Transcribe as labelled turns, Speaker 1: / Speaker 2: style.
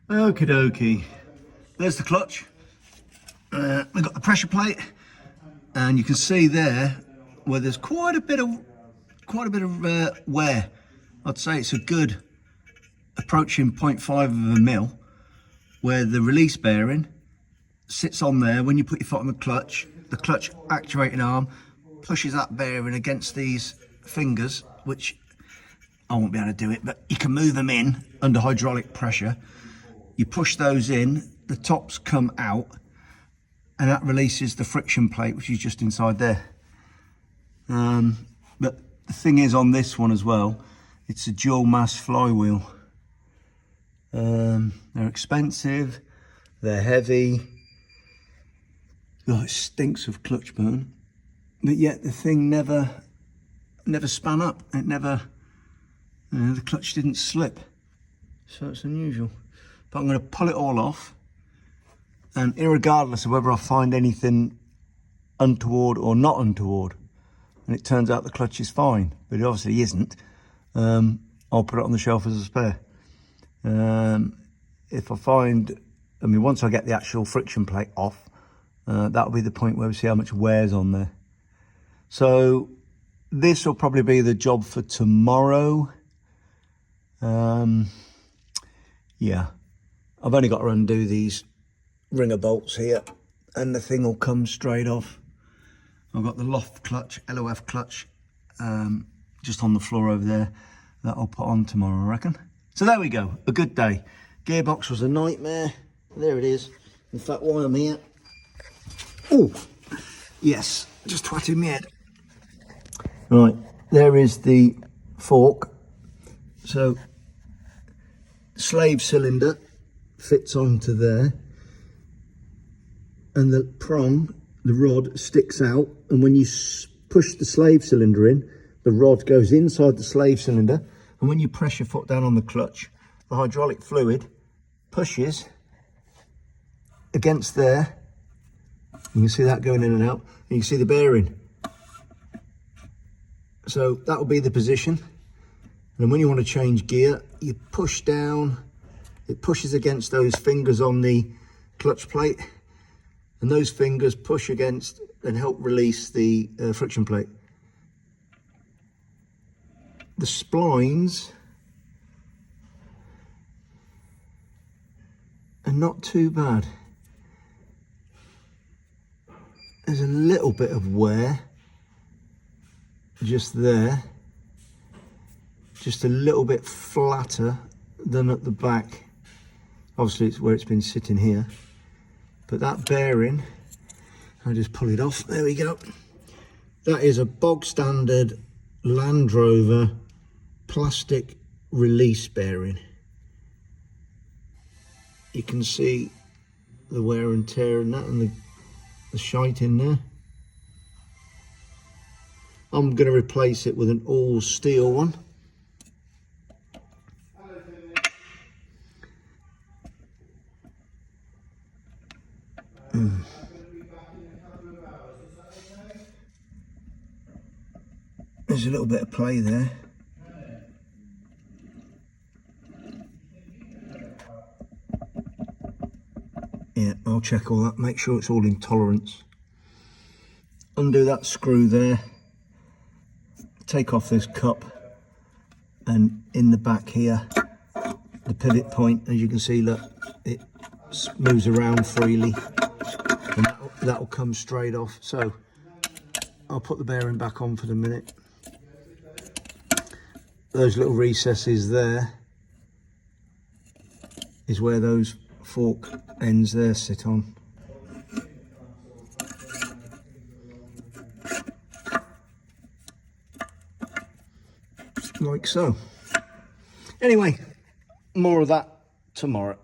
Speaker 1: Okie dokie. There's the clutch. We've got the pressure plate, and you can see there where there's quite a bit of wear. I'd say it's a good approaching 0.5 of a mil, where the release bearing sits on there. When you put your foot on the clutch actuating arm pushes that bearing against these fingers, which I won't be able to do it, but you can move them in under hydraulic pressure. You push those in, the tops come out, and that releases the friction plate, which is just inside there. But the thing is, on this one as well, it's a dual mass flywheel. They're expensive, they're heavy. Oh, it stinks of clutch burn, but yet the thing never span up. It never, the clutch didn't slip, so it's unusual. But I'm going to pull it all off, and irregardless of whether I find anything untoward or not untoward, and it turns out the clutch is fine, but it obviously isn't, I'll put it on the shelf as a spare. If I find, once I get the actual friction plate off, that'll be the point where we see how much wear's on there. So this will probably be the job for tomorrow. Yeah, I've only got to undo these ringer bolts here, and the thing will come straight off. I've got the loft clutch, LOF clutch, just on the floor over there. That I'll put on tomorrow, I reckon. So there we go, a good day. Gearbox was a nightmare. There it is. In fact, while I'm here, oh, yes, just twatting my head. Right, there is the fork. So, slave cylinder fits onto there, and the prong, the rod, sticks out, and when you push the slave cylinder in, the rod goes inside the slave cylinder, and when you press your foot down on the clutch, the hydraulic fluid pushes against there. You can see that going in and out, and you can see the bearing. So that will be the position. And then when you want to change gear, you push down, it pushes against those fingers on the clutch plate, and those fingers push against and help release the friction plate. The splines are not too bad. There's a little bit of wear just there, just a little bit flatter than at the back. Obviously it's where it's been sitting here, but that bearing, I'll just pull it off. There we go. That is a bog standard Land Rover plastic release bearing. You can see the wear and tear in that, and the shite in there. I'm going to replace it with an all steel one. There's a little bit of play there. Yeah, I'll check all that, make sure it's all in tolerance. Undo that screw there, take off this cup, and in the back here, the pivot point, as you can see, look, it moves around freely, and that'll come straight off. So I'll put the bearing back on for the minute. Those little recesses there is where those fork ends there sit on. Like so. Anyway, more of that tomorrow.